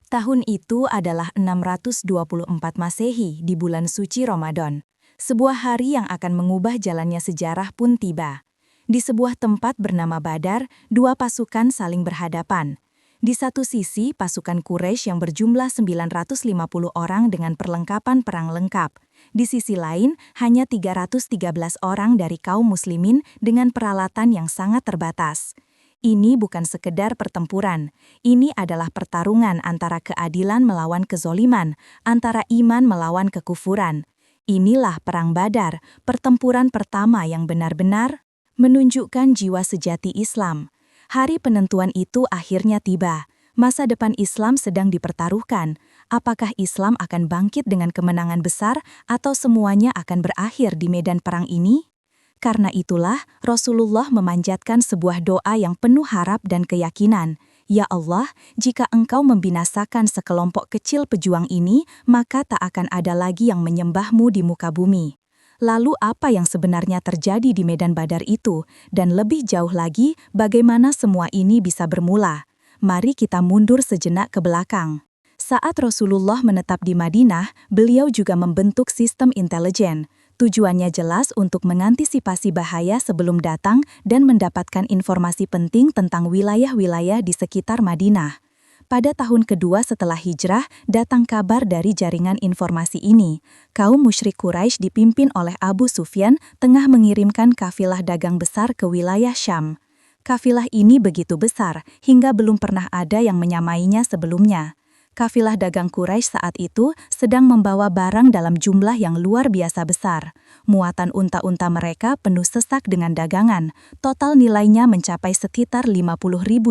Tahun itu adalah 624 Masehi di bulan suci Ramadan. Sebuah hari yang akan mengubah jalannya sejarah pun tiba. Di sebuah tempat bernama Badar, dua pasukan saling berhadapan. Di satu sisi, pasukan Quraisy yang berjumlah 950 orang dengan perlengkapan perang lengkap. Di sisi lain, hanya 313 orang dari kaum muslimin dengan peralatan yang sangat terbatas. Ini bukan sekedar pertempuran, ini adalah pertarungan antara keadilan melawan kezoliman, antara iman melawan kekufuran. Inilah Perang Badar, pertempuran pertama yang benar-benar menunjukkan jiwa sejati Islam. Hari penentuan itu akhirnya tiba. Masa depan Islam sedang dipertaruhkan. Apakah Islam akan bangkit dengan kemenangan besar atau semuanya akan berakhir di medan perang ini? Karena itulah, Rasulullah memanjatkan sebuah doa yang penuh harap dan keyakinan. Ya Allah, jika Engkau membinasakan sekelompok kecil pejuang ini, maka tak akan ada lagi yang menyembah-Mu di muka bumi. Lalu apa yang sebenarnya terjadi di medan Badar itu? Dan lebih jauh lagi, bagaimana semua ini bisa bermula? Mari kita mundur sejenak ke belakang. Saat Rasulullah menetap di Madinah, beliau juga membentuk sistem intelijen. Tujuannya jelas untuk mengantisipasi bahaya sebelum datang dan mendapatkan informasi penting tentang wilayah-wilayah di sekitar Madinah. Pada tahun kedua setelah hijrah, datang kabar dari jaringan informasi ini. Kaum musyrik Quraisy dipimpin oleh Abu Sufyan tengah mengirimkan kafilah dagang besar ke wilayah Syam. Kafilah ini begitu besar hingga belum pernah ada yang menyamainya sebelumnya. Kafilah dagang Quraisy saat itu sedang membawa barang dalam jumlah yang luar biasa besar. Muatan unta-unta mereka penuh sesak dengan dagangan. Total nilainya mencapai sekitar 50.000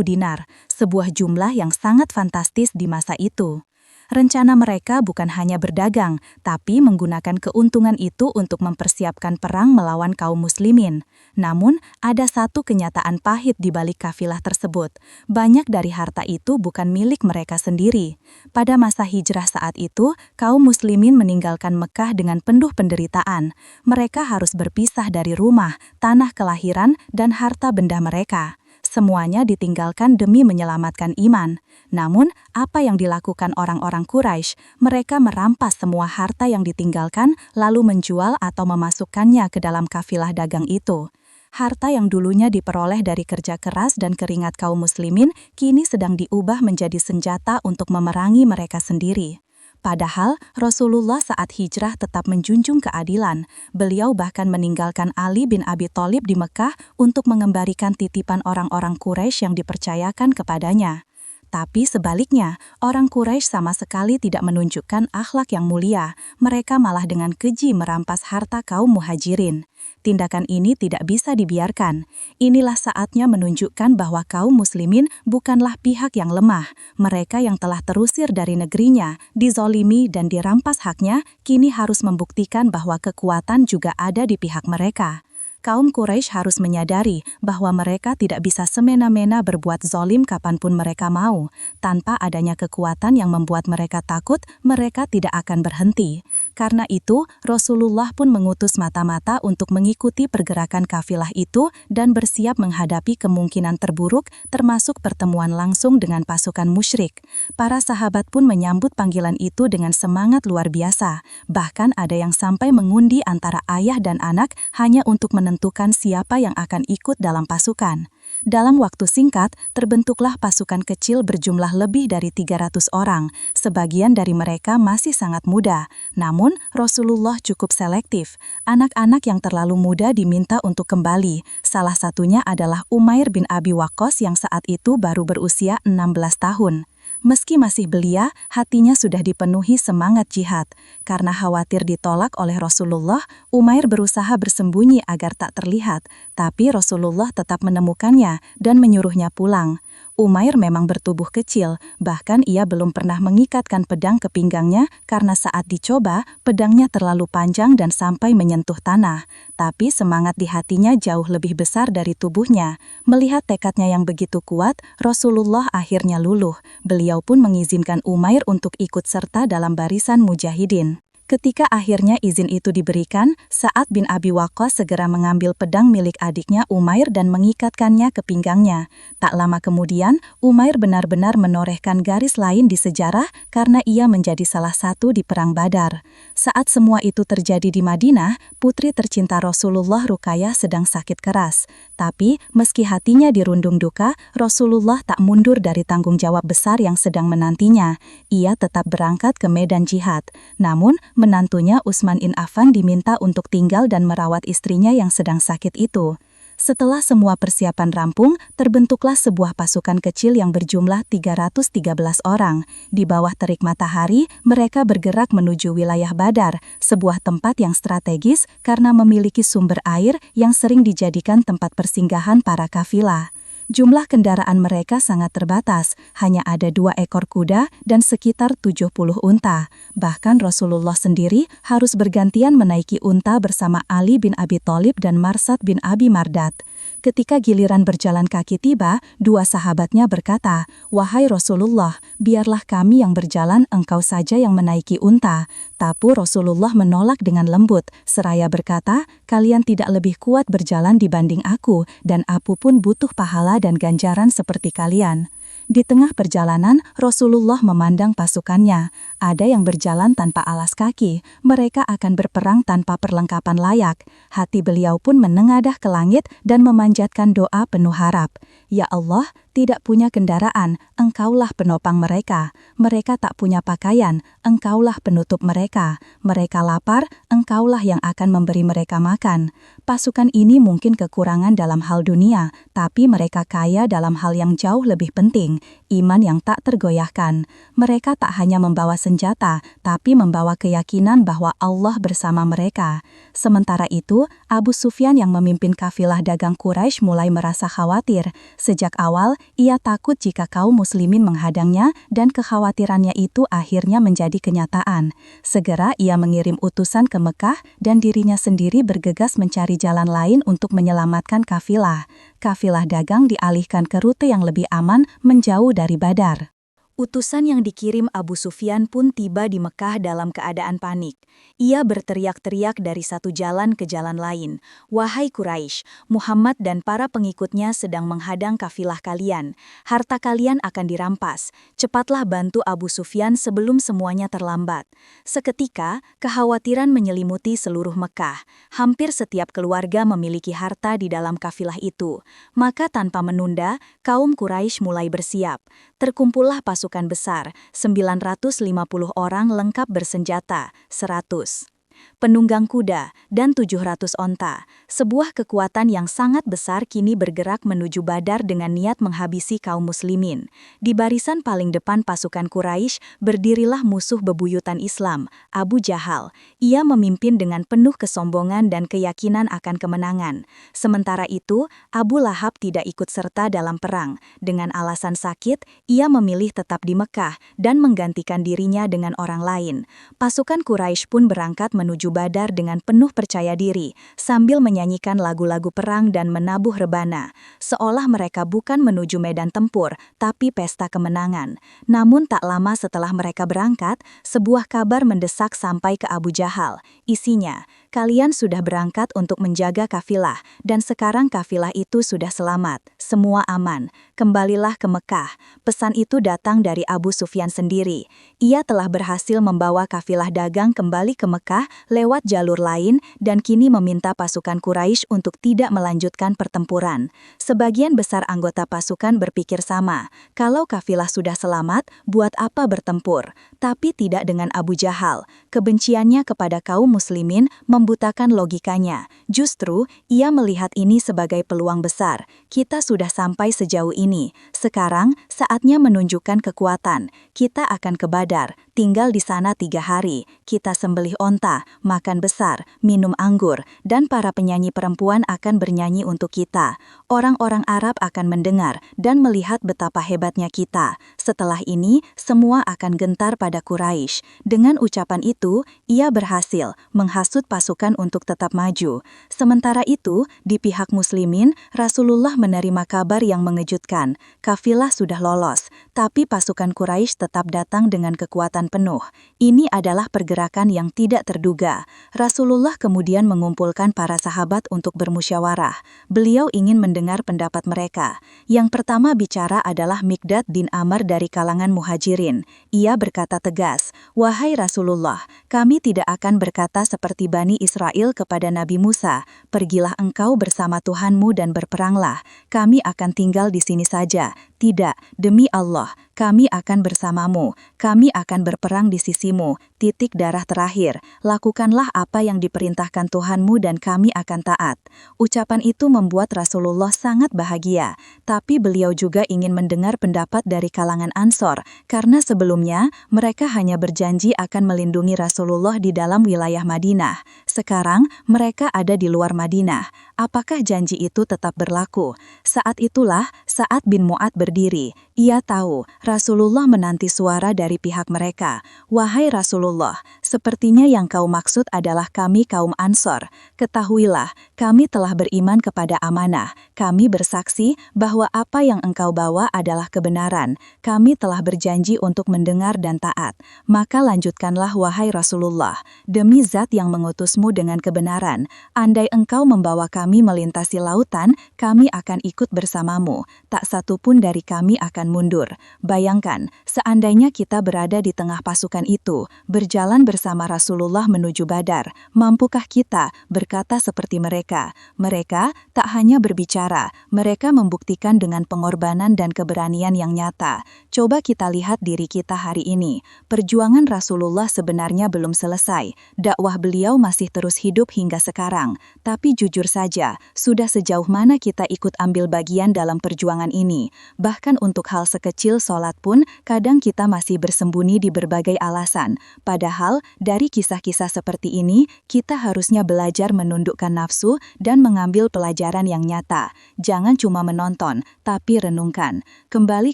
dinar, sebuah jumlah yang sangat fantastis di masa itu. Rencana mereka bukan hanya berdagang, tapi menggunakan keuntungan itu untuk mempersiapkan perang melawan kaum muslimin. Namun, ada satu kenyataan pahit di balik kafilah tersebut. Banyak dari harta itu bukan milik mereka sendiri. Pada masa hijrah saat itu, kaum muslimin meninggalkan Mekah dengan penuh penderitaan. Mereka harus berpisah dari rumah, tanah kelahiran, dan harta benda mereka. Semuanya ditinggalkan demi menyelamatkan iman. Namun, apa yang dilakukan orang-orang Quraisy? Mereka merampas semua harta yang ditinggalkan, lalu menjual atau memasukkannya ke dalam kafilah dagang itu. Harta yang dulunya diperoleh dari kerja keras dan keringat kaum muslimin, kini sedang diubah menjadi senjata untuk memerangi mereka sendiri. Padahal, Rasulullah saat hijrah tetap menjunjung keadilan. Beliau bahkan meninggalkan Ali bin Abi Thalib di Mekah untuk mengembalikan titipan orang-orang Quraisy yang dipercayakan kepadanya. Tapi sebaliknya, orang Quraisy sama sekali tidak menunjukkan akhlak yang mulia. Mereka malah dengan keji merampas harta kaum muhajirin. Tindakan ini tidak bisa dibiarkan. Inilah saatnya menunjukkan bahwa kaum muslimin bukanlah pihak yang lemah. Mereka yang telah terusir dari negerinya, dizolimi dan dirampas haknya, kini harus membuktikan bahwa kekuatan juga ada di pihak mereka. Kaum Quraisy harus menyadari bahwa mereka tidak bisa semena-mena berbuat zolim kapanpun mereka mau. Tanpa adanya kekuatan yang membuat mereka takut, mereka tidak akan berhenti. Karena itu, Rasulullah pun mengutus mata-mata untuk mengikuti pergerakan kafilah itu dan bersiap menghadapi kemungkinan terburuk, termasuk pertemuan langsung dengan pasukan musyrik. Para sahabat pun menyambut panggilan itu dengan semangat luar biasa. Bahkan ada yang sampai mengundi antara ayah dan anak hanya untuk menentukan siapa yang akan ikut dalam pasukan. Dalam waktu singkat, terbentuklah pasukan kecil berjumlah lebih dari 300 orang. Sebagian dari mereka masih sangat muda. Namun, Rasulullah cukup selektif. Anak-anak yang terlalu muda diminta untuk kembali. Salah satunya adalah Umair bin Abi Waqqas yang saat itu baru berusia 16 tahun. Meski masih belia, hatinya sudah dipenuhi semangat jihad. Karena khawatir ditolak oleh Rasulullah, Umair berusaha bersembunyi agar tak terlihat, tapi Rasulullah tetap menemukannya dan menyuruhnya pulang. Umair memang bertubuh kecil, bahkan ia belum pernah mengikatkan pedang ke pinggangnya karena saat dicoba, pedangnya terlalu panjang dan sampai menyentuh tanah. Tapi semangat di hatinya jauh lebih besar dari tubuhnya. Melihat tekadnya yang begitu kuat, Rasulullah akhirnya luluh. Beliau pun mengizinkan Umair untuk ikut serta dalam barisan mujahidin. Ketika akhirnya izin itu diberikan, Sa'ad bin Abi Waqqas segera mengambil pedang milik adiknya Umair dan mengikatkannya ke pinggangnya. Tak lama kemudian, Umair benar-benar menorehkan garis lain di sejarah karena ia menjadi salah satu di Perang Badar. Saat semua itu terjadi di Madinah, putri tercinta Rasulullah Ruqayyah sedang sakit keras. Tapi, meski hatinya dirundung duka, Rasulullah tak mundur dari tanggung jawab besar yang sedang menantinya. Ia tetap berangkat ke medan jihad. Namun, menantunya Utsman bin Affan diminta untuk tinggal dan merawat istrinya yang sedang sakit itu. Setelah semua persiapan rampung, terbentuklah sebuah pasukan kecil yang berjumlah 313 orang. Di bawah terik matahari, mereka bergerak menuju wilayah Badar, sebuah tempat yang strategis karena memiliki sumber air yang sering dijadikan tempat persinggahan para kafilah. Jumlah kendaraan mereka sangat terbatas, hanya ada 2 ekor kuda dan sekitar 70 unta. Bahkan Rasulullah sendiri harus bergantian menaiki unta bersama Ali bin Abi Thalib dan Marsad bin Abi Mardad. Ketika giliran berjalan kaki tiba, 2 sahabatnya berkata, "Wahai Rasulullah, biarlah kami yang berjalan, engkau saja yang menaiki unta." Tapi Rasulullah menolak dengan lembut, seraya berkata, "Kalian tidak lebih kuat berjalan dibanding aku, dan aku pun butuh pahala dan ganjaran seperti kalian." Di tengah perjalanan, Rasulullah memandang pasukannya. Ada yang berjalan tanpa alas kaki, mereka akan berperang tanpa perlengkapan layak. Hati beliau pun menengadah ke langit dan memanjatkan doa penuh harap. Ya Allah, tidak punya kendaraan, engkaulah penopang mereka. Mereka tak punya pakaian, engkaulah penutup mereka. Mereka lapar, engkaulah yang akan memberi mereka makan. Pasukan ini mungkin kekurangan dalam hal dunia, tapi mereka kaya dalam hal yang jauh lebih penting, iman yang tak tergoyahkan. Mereka tak hanya membawa senjata, tapi membawa keyakinan bahwa Allah bersama mereka. Sementara itu, Abu Sufyan yang memimpin kafilah dagang Quraisy mulai merasa khawatir. Sejak awal, ia takut jika kaum muslimin menghadangnya dan kekhawatirannya itu akhirnya menjadi kenyataan. Segera ia mengirim utusan ke Mekah dan dirinya sendiri bergegas mencari jalan lain untuk menyelamatkan kafilah. Kafilah dagang dialihkan ke rute yang lebih aman menjauh dari Badar. Utusan yang dikirim Abu Sufyan pun tiba di Mekah dalam keadaan panik. Ia berteriak-teriak dari satu jalan ke jalan lain. "Wahai Quraisy, Muhammad dan para pengikutnya sedang menghadang kafilah kalian. Harta kalian akan dirampas. Cepatlah bantu Abu Sufyan sebelum semuanya terlambat." Seketika, kekhawatiran menyelimuti seluruh Mekah. Hampir setiap keluarga memiliki harta di dalam kafilah itu. Maka tanpa menunda, kaum Quraisy mulai bersiap. Terkumpullah pasukan besar, 950 orang lengkap bersenjata, 100 penunggang kuda, dan 700 onta. Sebuah kekuatan yang sangat besar kini bergerak menuju Badar dengan niat menghabisi kaum muslimin. Di barisan paling depan pasukan Quraisy berdirilah musuh bebuyutan Islam, Abu Jahal. Ia memimpin dengan penuh kesombongan dan keyakinan akan kemenangan. Sementara itu, Abu Lahab tidak ikut serta dalam perang. Dengan alasan sakit, ia memilih tetap di Mekah dan menggantikan dirinya dengan orang lain. Pasukan Quraisy pun berangkat menuju Badar dengan penuh percaya diri, sambil menyanyikan lagu-lagu perang dan menabuh rebana, seolah mereka bukan menuju medan tempur, tapi pesta kemenangan. Namun tak lama setelah mereka berangkat, sebuah kabar mendesak sampai ke Abu Jahal. Isinya, "Kalian sudah berangkat untuk menjaga kafilah, dan sekarang kafilah itu sudah selamat, semua aman. Kembalilah ke Mekah." Pesan itu datang dari Abu Sufyan sendiri. Ia telah berhasil membawa kafilah dagang kembali ke Mekah lewat jalur lain dan kini meminta pasukan Quraisy untuk tidak melanjutkan pertempuran. Sebagian besar anggota pasukan berpikir sama, kalau kafilah sudah selamat, buat apa bertempur? Tapi tidak dengan Abu Jahal. Kebenciannya kepada kaum muslimin membutakan logikanya. Justru, ia melihat ini sebagai peluang besar. Kita sudah sampai sejauh ini. Sekarang, saatnya menunjukkan kekuatan. Kita akan ke Badar, tinggal di sana 3 hari. Kita sembelih onta, makan besar, minum anggur, dan para penyanyi perempuan akan bernyanyi untuk kita. Orang-orang Arab akan mendengar dan melihat betapa hebatnya kita. Setelah ini, semua akan gentar pada Quraisy. Dengan ucapan itu, ia berhasil menghasut pasukan untuk tetap maju. Sementara itu, di pihak muslimin, Rasulullah menerima kabar yang mengejutkan. Kafilah sudah lolos, tapi pasukan Quraisy tetap datang dengan kekuatan penuh. Ini adalah pergerakan yang tidak terduga. Rasulullah kemudian mengumpulkan para sahabat untuk bermusyawarah. Beliau ingin mendengar pendapat mereka. Yang pertama bicara adalah Miqdad bin Amr dari kalangan Muhajirin. Ia berkata tegas, "Wahai Rasulullah, kami tidak akan berkata seperti Bani Israel kepada Nabi Musa, 'Pergilah engkau bersama Tuhanmu dan berperanglah. Kami akan tinggal di sini saja.' Tidak, demi Allah, kami akan bersamamu. Kami akan berperang di sisimu. Titik darah terakhir. Lakukanlah apa yang diperintahkan Tuhanmu dan kami akan taat." Ucapan itu membuat Rasulullah sangat bahagia. Tapi beliau juga ingin mendengar pendapat dari kalangan Ansor, karena sebelumnya mereka hanya berjanji akan melindungi Rasulullah di dalam wilayah Madinah. Sekarang mereka ada di luar Madinah. Apakah janji itu tetap berlaku? Saat itulah Sa'ad bin Mu'adz berdiri. Ia tahu Rasulullah menanti suara dari pihak mereka. "Wahai Rasulullah, sepertinya yang kau maksud adalah kami kaum Ansor. Ketahuilah, kami telah beriman kepada amanah. Kami bersaksi bahwa apa yang engkau bawa adalah kebenaran. Kami telah berjanji untuk mendengar dan taat. Maka lanjutkanlah wahai Rasulullah. Demi zat yang mengutusmu dengan kebenaran, andai engkau membawa kami melintasi lautan, kami akan ikut bersamamu. Tak satu pun dari kami akan mundur. Bayangkan, seandainya kita berada di tengah pasukan itu, berjalan bersama Rasulullah menuju Badar, mampukah kita berkata seperti mereka? Mereka tak hanya berbicara, mereka membuktikan dengan pengorbanan dan keberanian yang nyata. Coba kita lihat diri kita hari ini. Perjuangan Rasulullah sebenarnya belum selesai. Dakwah beliau masih terus hidup hingga sekarang. Tapi jujur saja, sudah sejauh mana kita ikut ambil bagian dalam perjuangan ini? Bahkan untuk hal sekecil sholat pun, kadang kita masih bersembunyi di berbagai alasan. Padahal, dari kisah-kisah seperti ini, kita harusnya belajar menundukkan nafsu dan mengambil pelajaran yang nyata. Jangan cuma menonton, tapi renungkan. Kembali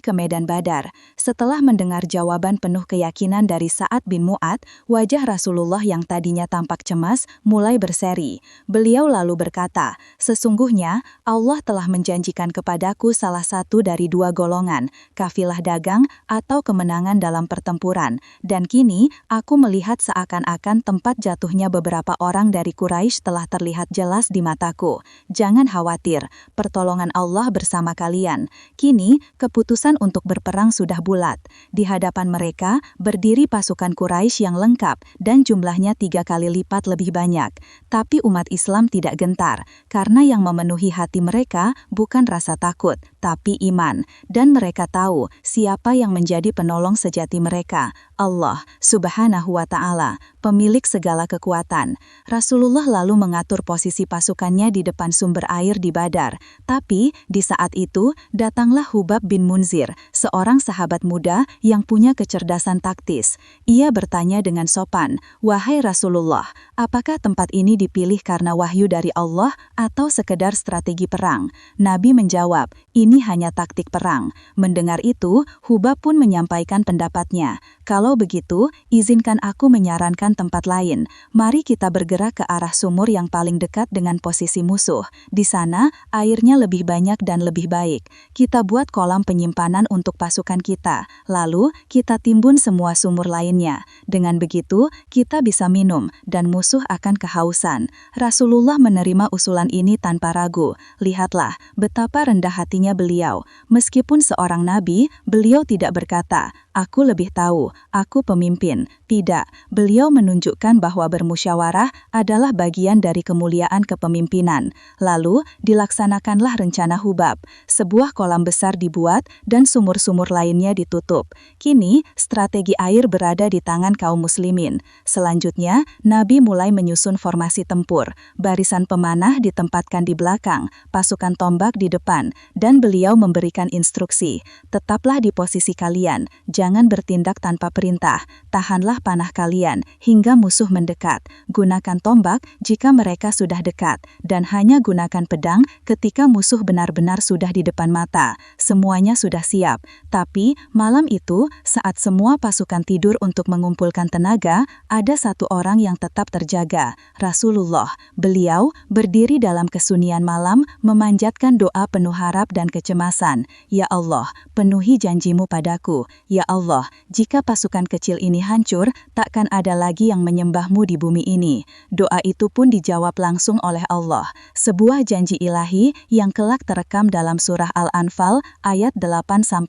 ke medan Badar. Setelah mendengar jawaban penuh keyakinan dari Sa'ad bin Mu'adz, wajah Rasulullah yang tadinya tampak cemas, mulai berseri. Beliau lalu berkata, "Sesungguhnya, Allah telah menjanjikan kepadaku salah satu dari dua golongan, kafilah dagang atau kemenangan dalam pertempuran. Dan kini, aku melihat seakan-akan tempat jatuhnya beberapa orang dari Quraisy telah terlihat jelas di mataku. Jangan khawatir, pertolongan Allah bersama kalian." Kini, keputusan untuk berperang sudah bulat. Di hadapan mereka, berdiri pasukan Quraisy yang lengkap dan jumlahnya 3 kali lipat lebih banyak. Tapi umat Islam tidak gentar, karena yang memenuhi hati mereka bukan rasa takut, tapi iman. Dan mereka tahu siapa yang menjadi penolong sejati mereka, Allah Subhanahu wa Ta'ala, pemilik segala kekuatan. Rasulullah lalu mengatur posisi pasukannya di depan sumber air di Badar. Tapi, di saat itu, datanglah Hubab bin Munzir, seorang sahabat muda yang punya kecerdasan taktis. Ia bertanya dengan sopan, "Wahai Rasulullah, apakah tempat ini dipilih karena wahyu dari Allah atau sekedar strategi perang?" Nabi menjawab, "Ini hanya taktik perang." Mendengar itu, Hubab pun menyampaikan pendapatnya. "Kalau begitu, izinkan aku menyarankan tempat lain. Mari kita bergerak ke arah sumur yang paling dekat dengan posisi musuh. Di sana, airnya lebih banyak dan lebih baik. Kita buat kolam penyimpanan untuk pasukan kita. Lalu, kita timbun semua sumur lainnya. Dengan begitu, kita bisa minum dan musuh akan kehausan." Rasulullah menerima usulan ini tanpa ragu. Lihatlah betapa rendah hatinya beliau. Meskipun seorang nabi, beliau tidak berkata, "Aku lebih tahu, aku pemimpin." Tidak, beliau menunjukkan bahwa bermusyawarah adalah bagian dari kemuliaan kepemimpinan. Lalu, dilaksanakanlah rencana Hubab. Sebuah kolam besar dibuat dan sumur-sumur lainnya ditutup. Kini, strategi air berada di tangan kaum muslimin. Selanjutnya, Nabi mulai menyusun formasi tempur. Barisan pemanah ditempatkan di belakang, pasukan tombak di depan, dan beliau memberikan instruksi, "Tetaplah di posisi kalian, jangan bertindak tanpa perintah, tahanlah panah kalian hingga musuh mendekat, gunakan tombak jika mereka sudah dekat, dan hanya gunakan pedang ketika musuh benar-benar sudah di depan mata. Semuanya sudah siap, tapi malam itu saat semua pasukan tidur untuk mengumpulkan tenaga, ada satu orang yang tetap terjaga, Rasulullah. Beliau berdiri dalam kesunyian malam, memanjatkan doa penuh harap dan kecemasan. Ya Allah, penuhi janjimu padaku. Ya Allah, jika pasukan kecil ini hancur, takkan ada lagi yang menyembahmu di bumi ini. Doa itu pun dijawab langsung oleh Allah. Sebuah janji ilahi yang kelak terekam dalam surah Al-Anfal ayat 8-9.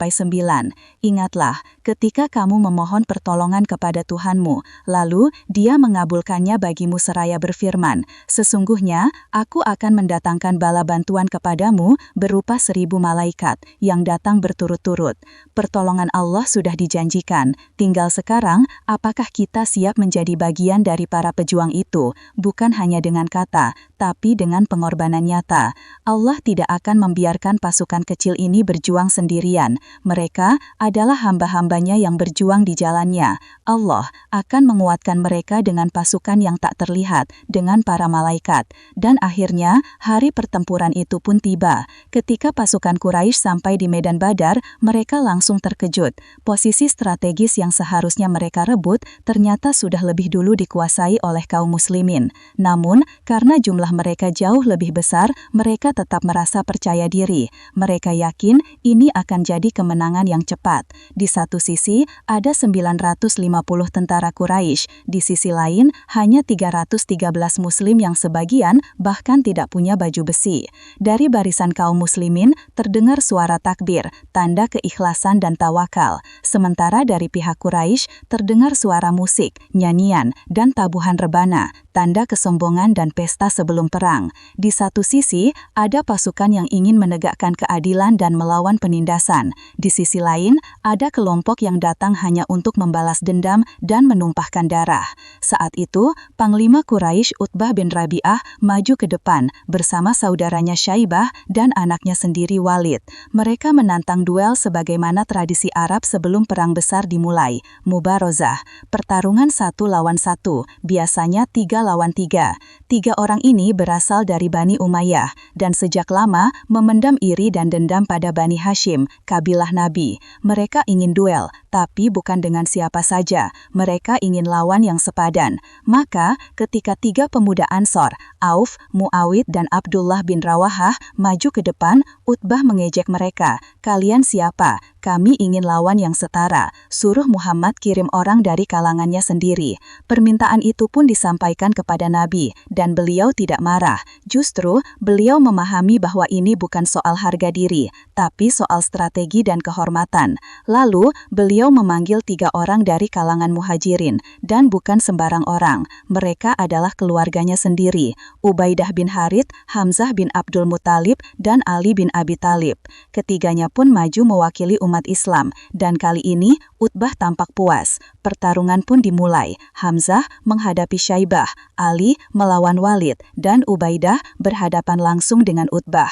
Ingatlah, ketika kamu memohon pertolongan kepada Tuhanmu, lalu Dia mengabulkannya bagimu seraya berfirman, sesungguhnya aku akan mendatangkan bala bantuan kepadamu berupa 1000 malaikat yang datang berturut-turut. Pertolongan Allah sudah dijanjikan, tinggal sekarang apakah kita siap menjadi bagian dari para pejuang itu, bukan hanya dengan kata, tapi dengan pengorbanan nyata. Allah tidak akan membiarkan pasukan kecil ini berjuang sendirian. Mereka adalah hamba-hambanya yang berjuang di jalannya. Allah akan menguatkan mereka dengan pasukan yang tak terlihat, dengan para malaikat. Dan akhirnya, hari pertempuran itu pun tiba. Ketika pasukan Quraisy sampai di medan Badar, mereka langsung terkejut. Posisi strategis yang seharusnya mereka rebut, ternyata sudah lebih dulu dikuasai oleh kaum muslimin. Namun, karena jumlah mereka jauh lebih besar, mereka tetap merasa percaya diri. Mereka yakin ini akan jadi kemenangan yang cepat. Di satu sisi, ada 950 tentara Quraisy, di sisi lain, hanya 313 muslim yang sebagian bahkan tidak punya baju besi. Dari barisan kaum muslimin, terdengar suara takbir, tanda keikhlasan dan tawakal. Sementara dari pihak Quraisy, terdengar suara musik, nyanyian, dan tabuhan rebana, tanda kesombongan dan pesta sebelum perang. Di satu sisi, ada pasukan yang ingin menegakkan keadilan dan melawan penindasan. Di sisi lain, ada kelompok yang datang hanya untuk membalas dendam dan menumpahkan darah. Saat itu, Panglima Quraisy Utbah bin Rabi'ah maju ke depan bersama saudaranya Syaibah dan anaknya sendiri Walid. Mereka menantang duel sebagaimana tradisi Arab sebelum perang besar dimulai, mubarozah, pertarungan 1 lawan 1, biasanya 3 lawan 3. 3 orang ini berasal dari Bani Umayyah dan sejak lama memendam iri dan dendam pada Bani Hashim, kabilah Nabi. Mereka ingin duel, tapi bukan dengan siapa saja. Mereka ingin lawan yang sepadan. Maka, ketika 3 pemuda Ansor, Auf, Muawid, dan Abdullah bin Rawahah maju ke depan, Utbah mengejek mereka. Kalian siapa? Kami ingin lawan yang setara. Suruh Muhammad kirim orang dari kalangannya sendiri. Permintaan itu pun disampaikan kepada Nabi, dan beliau tidak marah. Justru, beliau memahami bahwa ini bukan soal harga diri, tapi soal strategi dan kehormatan. Lalu, beliau memanggil 3 orang dari kalangan muhajirin, dan bukan sembarang orang. Mereka adalah keluarganya sendiri, Ubaidah bin Harith, Hamzah bin Abdul Muthalib, dan Ali bin Abi Thalib. Ketiganya pun maju mewakili umat Islam, dan kali ini Utbah tampak puas. Pertarungan pun dimulai. Hamzah menghadapi Syaibah, Ali melawan Walid, dan Ubaidah berhadapan langsung dengan Utbah.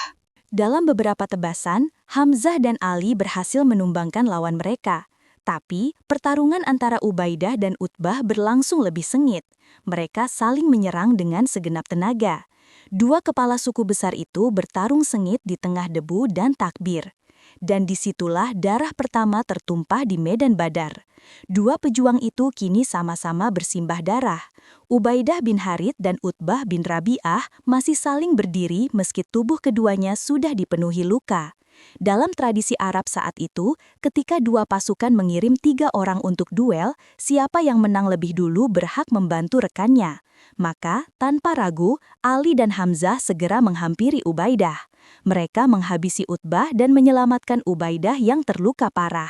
Dalam beberapa tebasan, Hamzah dan Ali berhasil menumbangkan lawan mereka. Tapi, pertarungan antara Ubaidah dan Utbah berlangsung lebih sengit. Mereka saling menyerang dengan segenap tenaga. 2 kepala suku besar itu bertarung sengit di tengah debu dan takbir. Dan disitulah darah pertama tertumpah di medan Badar. 2 pejuang itu kini sama-sama bersimbah darah. Ubaidah bin Harith dan Utbah bin Rabi'ah masih saling berdiri meski tubuh keduanya sudah dipenuhi luka. Dalam tradisi Arab saat itu, ketika 2 pasukan mengirim 3 orang untuk duel, siapa yang menang lebih dulu berhak membantu rekannya. Maka, tanpa ragu, Ali dan Hamzah segera menghampiri Ubaidah. Mereka menghabisi Utbah dan menyelamatkan Ubaidah yang terluka parah.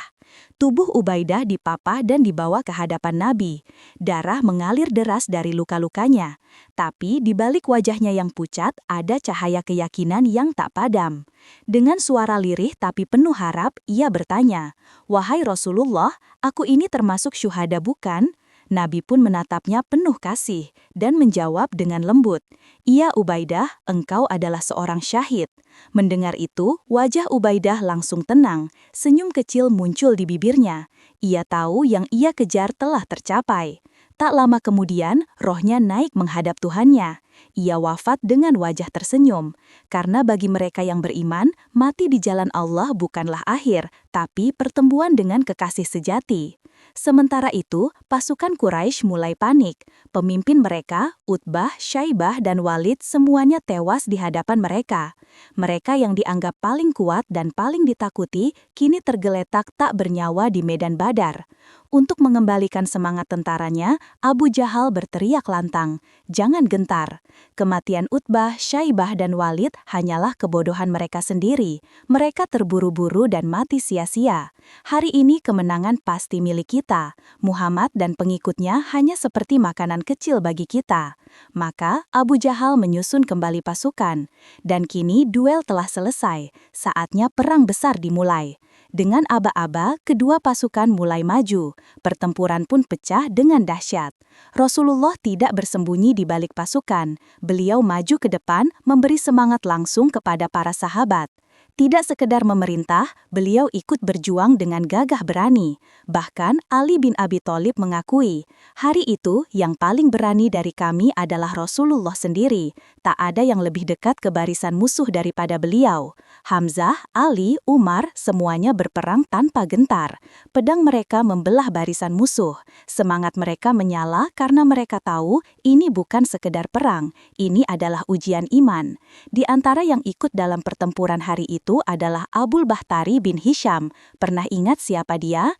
Tubuh Ubaidah dipapah dan dibawa ke hadapan Nabi. Darah mengalir deras dari luka-lukanya. Tapi di balik wajahnya yang pucat ada cahaya keyakinan yang tak padam. Dengan suara lirih tapi penuh harap, ia bertanya, "Wahai Rasulullah, aku ini termasuk syuhada bukan?" Nabi pun menatapnya penuh kasih dan menjawab dengan lembut, "Iya Ubaidah, engkau adalah seorang syahid." Mendengar itu, wajah Ubaidah langsung tenang, senyum kecil muncul di bibirnya. Ia tahu yang ia kejar telah tercapai. Tak lama kemudian, rohnya naik menghadap Tuhannya. Ia wafat dengan wajah tersenyum, karena bagi mereka yang beriman, mati di jalan Allah bukanlah akhir, tapi pertemuan dengan kekasih sejati. Sementara itu, pasukan Quraisy mulai panik. Pemimpin mereka, Utbah, Syaibah, dan Walid semuanya tewas di hadapan mereka. Mereka yang dianggap paling kuat dan paling ditakuti, kini tergeletak tak bernyawa di medan Badar. Untuk mengembalikan semangat tentaranya, Abu Jahal berteriak lantang, "Jangan gentar." Kematian Utbah, Syaibah, dan Walid hanyalah kebodohan mereka sendiri. Mereka terburu-buru dan mati sia-sia. Hari ini kemenangan pasti milik kita. Muhammad dan pengikutnya hanya seperti makanan kecil bagi kita. Maka Abu Jahal menyusun kembali pasukan. Dan kini duel telah selesai. Saatnya perang besar dimulai. Dengan aba-aba, kedua pasukan mulai maju. Pertempuran pun pecah dengan dahsyat. Rasulullah tidak bersembunyi di balik pasukan. Beliau maju ke depan, memberi semangat langsung kepada para sahabat. Tidak sekedar memerintah, beliau ikut berjuang dengan gagah berani. Bahkan Ali bin Abi Thalib mengakui, "Hari itu yang paling berani dari kami adalah Rasulullah sendiri. Tak ada yang lebih dekat ke barisan musuh daripada beliau." Hamzah, Ali, Umar, semuanya berperang tanpa gentar. Pedang mereka membelah barisan musuh. Semangat mereka menyala karena mereka tahu ini bukan sekedar perang, ini adalah ujian iman. Di antara yang ikut dalam pertempuran hari itu adalah Abul Bahtari bin Hisham. Pernah ingat siapa dia?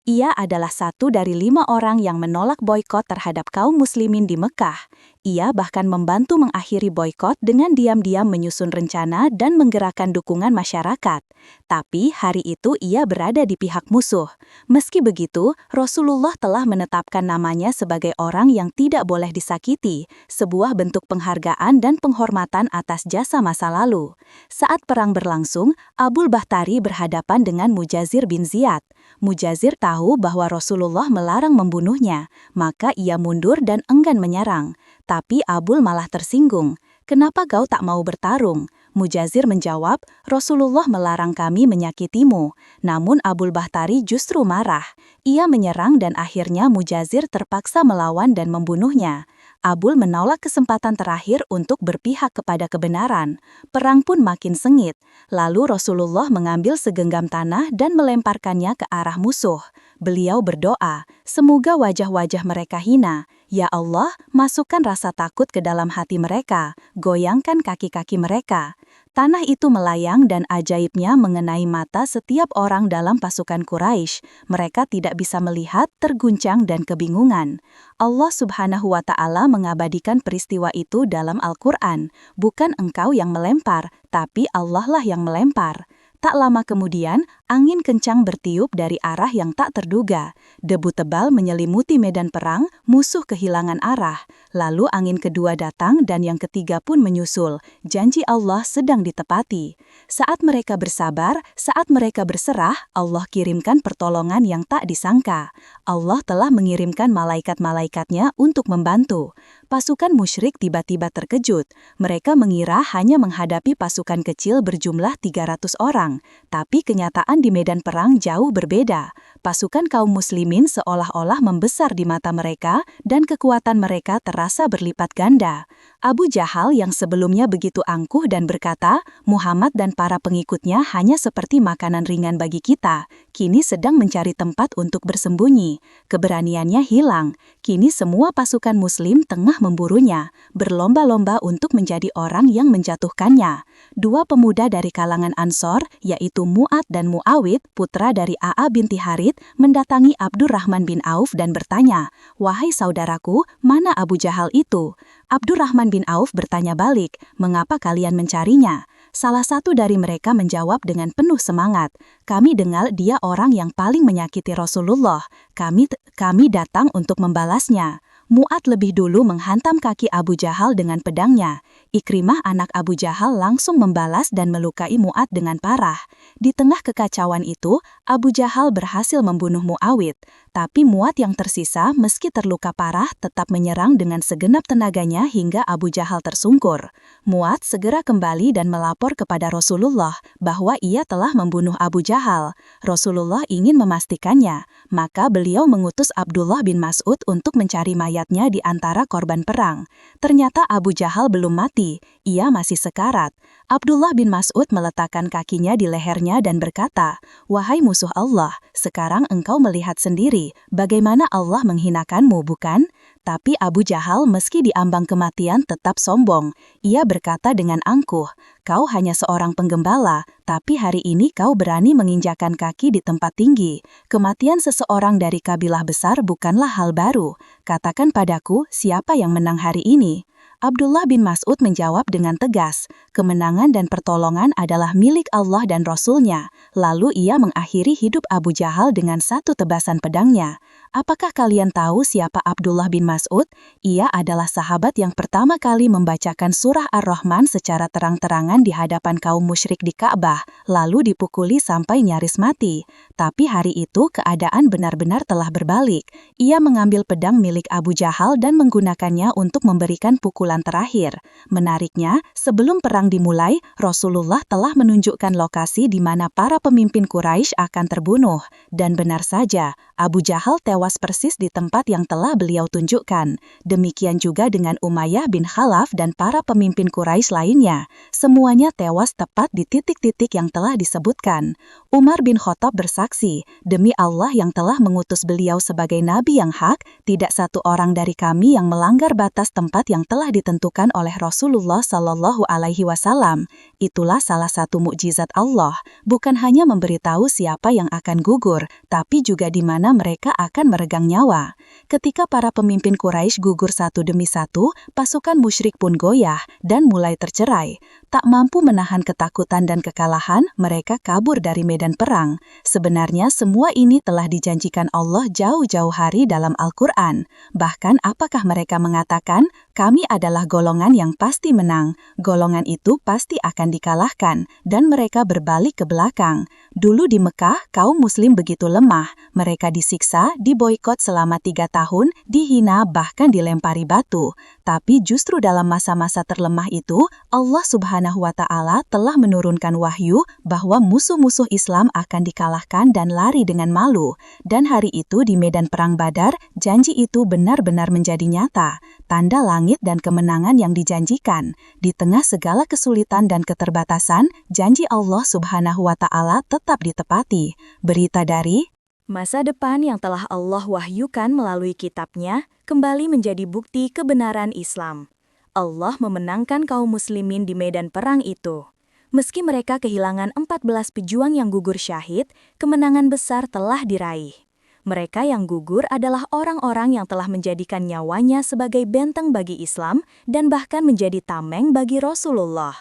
Ia adalah satu dari 5 orang yang menolak boikot terhadap kaum muslimin di Mekah. Ia bahkan membantu mengakhiri boikot dengan diam-diam menyusun rencana dan menggerakkan dukungan masyarakat. Tapi hari itu ia berada di pihak musuh. Meski begitu, Rasulullah telah menetapkan namanya sebagai orang yang tidak boleh disakiti, sebuah bentuk penghargaan dan penghormatan atas jasa masa lalu. Saat perang berlangsung, Abul Bahtari berhadapan dengan Mujazir bin Ziyad. Mujazir tahu bahwa Rasulullah melarang membunuhnya, maka ia mundur dan enggan menyerang. Tapi Abul malah tersinggung. "Kenapa kau tak mau bertarung?" Mujazir menjawab, "Rasulullah melarang kami menyakitimu." Namun Abul Bahtari justru marah. Ia menyerang dan akhirnya Mujazir terpaksa melawan dan membunuhnya. Abul menolak kesempatan terakhir untuk berpihak kepada kebenaran. Perang pun makin sengit. Lalu Rasulullah mengambil segenggam tanah dan melemparkannya ke arah musuh. Beliau berdoa, "Semoga wajah-wajah mereka hina. Ya Allah, masukkan rasa takut ke dalam hati mereka, goyangkan kaki-kaki mereka." Tanah itu melayang dan ajaibnya mengenai mata setiap orang dalam pasukan Quraisy. Mereka tidak bisa melihat, terguncang dan kebingungan. Allah Subhanahu wa Ta'ala mengabadikan peristiwa itu dalam Al-Quran. Bukan engkau yang melempar, tapi Allah lah yang melempar. Tak lama kemudian, angin kencang bertiup dari arah yang tak terduga. Debu tebal menyelimuti medan perang, musuh kehilangan arah. Lalu angin kedua datang dan yang ketiga pun menyusul. Janji Allah sedang ditepati. Saat mereka bersabar, saat mereka berserah, Allah kirimkan pertolongan yang tak disangka. Allah telah mengirimkan malaikat-malaikatnya untuk membantu. Pasukan musyrik tiba-tiba terkejut. Mereka mengira hanya menghadapi pasukan kecil berjumlah 300 orang. Tapi kenyataan di medan perang jauh berbeda. Pasukan kaum muslimin seolah-olah membesar di mata mereka dan kekuatan mereka terasa berlipat ganda. Abu Jahal yang sebelumnya begitu angkuh dan berkata, "Muhammad dan para pengikutnya hanya seperti makanan ringan bagi kita," kini sedang mencari tempat untuk bersembunyi. Keberaniannya hilang. Kini semua pasukan muslim tengah memburunya, berlomba-lomba untuk menjadi orang yang menjatuhkannya. Dua pemuda dari kalangan Ansor, yaitu Mu'ad dan Mu'awid, putra dari A'a binti Harith, mendatangi Abdurrahman bin Auf dan bertanya, "Wahai saudaraku, mana Abu Jahal itu?" Abdurrahman bin Auf bertanya balik, "Mengapa kalian mencarinya?" Salah satu dari mereka menjawab dengan penuh semangat, "Kami dengar dia orang yang paling menyakiti Rasulullah. Kami datang untuk membalasnya." Mu'ad lebih dulu menghantam kaki Abu Jahal dengan pedangnya. Ikrimah anak Abu Jahal langsung membalas dan melukai Mu'ad dengan parah. Di tengah kekacauan itu, Abu Jahal berhasil membunuh Muawid. Tapi Mu'ad yang tersisa meski terluka parah tetap menyerang dengan segenap tenaganya hingga Abu Jahal tersungkur. Mu'ad segera kembali dan melapor kepada Rasulullah bahwa ia telah membunuh Abu Jahal. Rasulullah ingin memastikannya, maka beliau mengutus Abdullah bin Mas'ud untuk mencari mayatnya di antara korban perang. Ternyata Abu Jahal belum mati, ia masih sekarat. Abdullah bin Mas'ud meletakkan kakinya di lehernya dan berkata, "Wahai musuh Allah, sekarang engkau melihat sendiri bagaimana Allah menghinakanmu, bukan?" Tapi Abu Jahal meski diambang kematian tetap sombong. Ia berkata dengan angkuh, "Kau hanya seorang penggembala, tapi hari ini kau berani menginjakan kaki di tempat tinggi. Kematian seseorang dari kabilah besar bukanlah hal baru. Katakan padaku, siapa yang menang hari ini?" Abdullah bin Mas'ud menjawab dengan tegas, "Kemenangan dan pertolongan adalah milik Allah dan Rasul-Nya." Lalu ia mengakhiri hidup Abu Jahal dengan satu tebasan pedangnya. Apakah kalian tahu siapa Abdullah bin Mas'ud? Ia adalah sahabat yang pertama kali membacakan surah Ar-Rahman secara terang-terangan di hadapan kaum musyrik di Ka'bah, lalu dipukuli sampai nyaris mati. Tapi hari itu keadaan benar-benar telah berbalik. Ia mengambil pedang milik Abu Jahal dan menggunakannya untuk memberikan pukulan terakhir. Menariknya, sebelum perang dimulai, Rasulullah telah menunjukkan lokasi di mana para pemimpin Quraisy akan terbunuh. Dan benar saja, Abu Jahal tewas persis di tempat yang telah beliau tunjukkan. Demikian juga dengan Umayyah bin Khalaf dan para pemimpin Quraisy lainnya. Semuanya tewas tepat di titik-titik yang telah disebutkan. Umar bin Khattab bersaksi, "Demi Allah yang telah mengutus beliau sebagai nabi yang hak, tidak satu orang dari kami yang melanggar batas tempat yang telah ditentukan oleh Rasulullah Shallallahu Alaihi Wasallam." Itulah salah satu mukjizat Allah, bukan hanya memberitahu siapa yang akan gugur, tapi juga di mana mereka akan meregang nyawa. Ketika para pemimpin Quraisy gugur satu demi satu, pasukan musyrik pun goyah dan mulai tercerai. Tak mampu menahan ketakutan dan kekalahan, mereka kabur dari medan perang. Sebenarnya semua ini telah dijanjikan Allah jauh-jauh hari dalam Al-Quran. Bahkan apakah mereka mengatakan, "Kami adalah golongan yang pasti menang. Golongan itu pasti akan dikalahkan," dan mereka berbalik ke belakang. Dulu di Mekah, kaum muslim begitu lemah. Mereka disiksa, diboikot selama 3 tahun, dihina, bahkan dilempari batu. Tapi justru dalam masa-masa terlemah itu, Allah Subhanahu wa Ta'ala telah menurunkan wahyu bahwa musuh-musuh Islam akan dikalahkan dan lari dengan malu. Dan hari itu di medan perang Badar, janji itu benar-benar menjadi nyata. Tanda langit dan kemenangan yang dijanjikan. Di tengah segala kesulitan dan keterbatasan, janji Allah Subhanahu wa Ta'ala tetap ditepati. Berita dari Masa depan yang telah Allah wahyukan melalui kitabnya kembali menjadi bukti kebenaran Islam. Allah memenangkan kaum muslimin di medan perang itu. Meski mereka kehilangan 14 pejuang yang gugur syahid, kemenangan besar telah diraih. Mereka yang gugur adalah orang-orang yang telah menjadikan nyawanya sebagai benteng bagi Islam dan bahkan menjadi tameng bagi Rasulullah.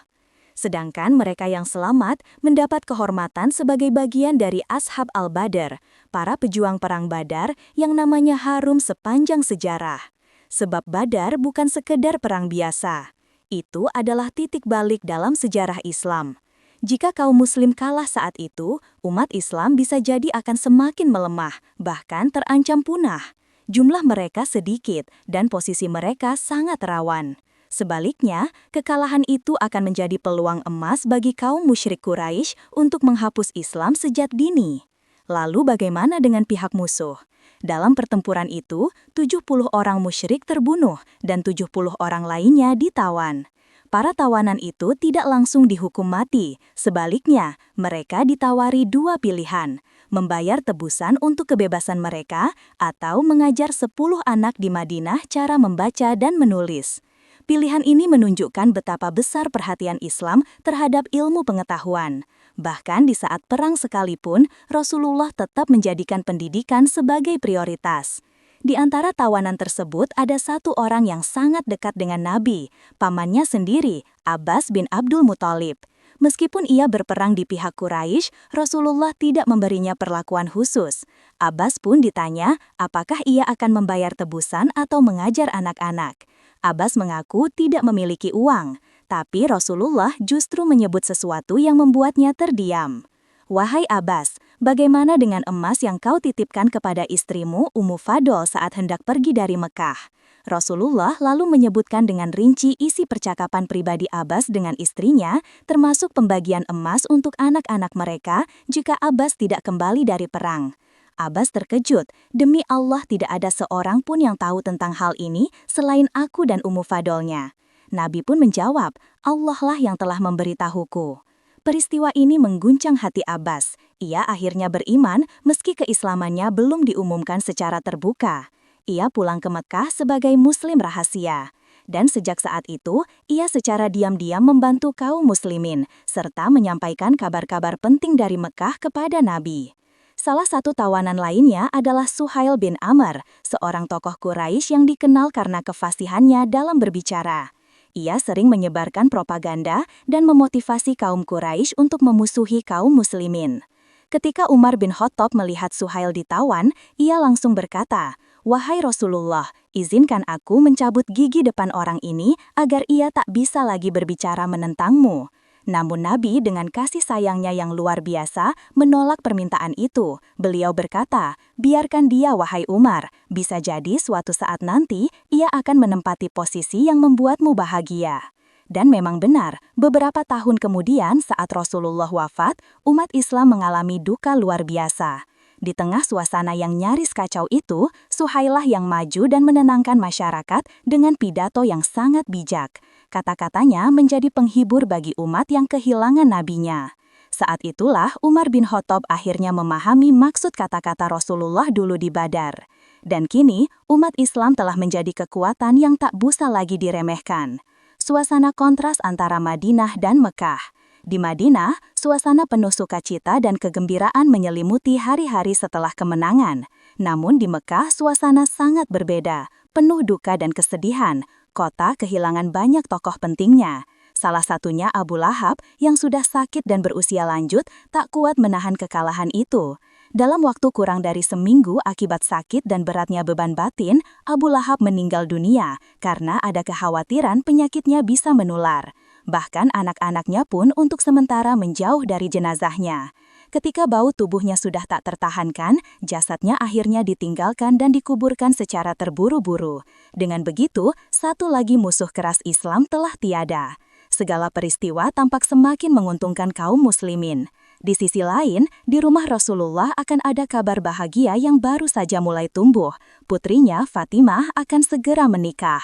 Sedangkan mereka yang selamat mendapat kehormatan sebagai bagian dari Ashab al-Badr, para pejuang perang Badar yang namanya harum sepanjang sejarah. Sebab Badar bukan sekedar perang biasa. Itu adalah titik balik dalam sejarah Islam. Jika kaum muslim kalah saat itu, umat Islam bisa jadi akan semakin melemah, bahkan terancam punah. Jumlah mereka sedikit dan posisi mereka sangat rawan. Sebaliknya, kekalahan itu akan menjadi peluang emas bagi kaum musyrik Quraisy untuk menghapus Islam sejak dini. Lalu bagaimana dengan pihak musuh? Dalam pertempuran itu, 70 orang musyrik terbunuh dan 70 orang lainnya ditawan. Para tawanan itu tidak langsung dihukum mati. Sebaliknya, mereka ditawari 2 pilihan: membayar tebusan untuk kebebasan mereka atau mengajar 10 anak di Madinah cara membaca dan menulis. Pilihan ini menunjukkan betapa besar perhatian Islam terhadap ilmu pengetahuan. Bahkan di saat perang sekalipun, Rasulullah tetap menjadikan pendidikan sebagai prioritas. Di antara tawanan tersebut ada satu orang yang sangat dekat dengan Nabi, pamannya sendiri, Abbas bin Abdul Muthalib. Meskipun ia berperang di pihak Quraisy, Rasulullah tidak memberinya perlakuan khusus. Abbas pun ditanya apakah ia akan membayar tebusan atau mengajar anak-anak. Abbas mengaku tidak memiliki uang, tapi Rasulullah justru menyebut sesuatu yang membuatnya terdiam. "Wahai Abbas, bagaimana dengan emas yang kau titipkan kepada istrimu Ummu Fadl saat hendak pergi dari Mekah?" Rasulullah lalu menyebutkan dengan rinci isi percakapan pribadi Abbas dengan istrinya, termasuk pembagian emas untuk anak-anak mereka jika Abbas tidak kembali dari perang. Abbas terkejut, demi Allah tidak ada seorang pun yang tahu tentang hal ini selain aku dan Ummu Fadlnya. Nabi pun menjawab, Allah lah yang telah memberitahuku. Peristiwa ini mengguncang hati Abbas. Ia akhirnya beriman meski keislamannya belum diumumkan secara terbuka. Ia pulang ke Mekah sebagai muslim rahasia. Dan sejak saat itu, ia secara diam-diam membantu kaum muslimin, serta menyampaikan kabar-kabar penting dari Mekah kepada Nabi. Salah satu tawanan lainnya adalah Suhail bin Amr, seorang tokoh Quraisy yang dikenal karena kefasihannya dalam berbicara. Ia sering menyebarkan propaganda dan memotivasi kaum Quraisy untuk memusuhi kaum muslimin. Ketika Umar bin Khattab melihat Suhail ditawan, ia langsung berkata, "Wahai Rasulullah, izinkan aku mencabut gigi depan orang ini agar ia tak bisa lagi berbicara menentangmu." Namun Nabi dengan kasih sayangnya yang luar biasa menolak permintaan itu. Beliau berkata, "Biarkan dia wahai Umar, bisa jadi suatu saat nanti ia akan menempati posisi yang membuatmu bahagia." Dan memang benar, beberapa tahun kemudian saat Rasulullah wafat, umat Islam mengalami duka luar biasa. Di tengah suasana yang nyaris kacau itu, Suhailah yang maju dan menenangkan masyarakat dengan pidato yang sangat bijak. Kata-katanya menjadi penghibur bagi umat yang kehilangan nabinya. Saat itulah Umar bin Khattab akhirnya memahami maksud kata-kata Rasulullah dulu di Badar. Dan kini, umat Islam telah menjadi kekuatan yang tak bisa lagi diremehkan. Suasana kontras antara Madinah dan Mekah. Di Madinah, suasana penuh sukacita dan kegembiraan menyelimuti hari-hari setelah kemenangan. Namun di Mekah, suasana sangat berbeda, penuh duka dan kesedihan. Kota kehilangan banyak tokoh pentingnya. Salah satunya Abu Lahab yang sudah sakit dan berusia lanjut tak kuat menahan kekalahan itu. Dalam waktu kurang dari seminggu akibat sakit dan beratnya beban batin, Abu Lahab meninggal dunia karena ada kekhawatiran penyakitnya bisa menular. Bahkan anak-anaknya pun untuk sementara menjauh dari jenazahnya. Ketika bau tubuhnya sudah tak tertahankan, jasadnya akhirnya ditinggalkan dan dikuburkan secara terburu-buru. Dengan begitu, satu lagi musuh keras Islam telah tiada. Segala peristiwa tampak semakin menguntungkan kaum muslimin. Di sisi lain, di rumah Rasulullah akan ada kabar bahagia yang baru saja mulai tumbuh. Putrinya, Fatimah, akan segera menikah.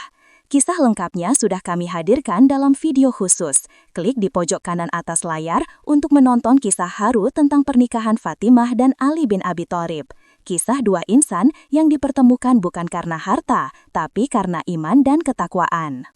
Kisah lengkapnya sudah kami hadirkan dalam video khusus. Klik di pojok kanan atas layar untuk menonton kisah haru tentang pernikahan Fatimah dan Ali bin Abi Thalib. Kisah dua insan yang dipertemukan bukan karena harta, tapi karena iman dan ketakwaan.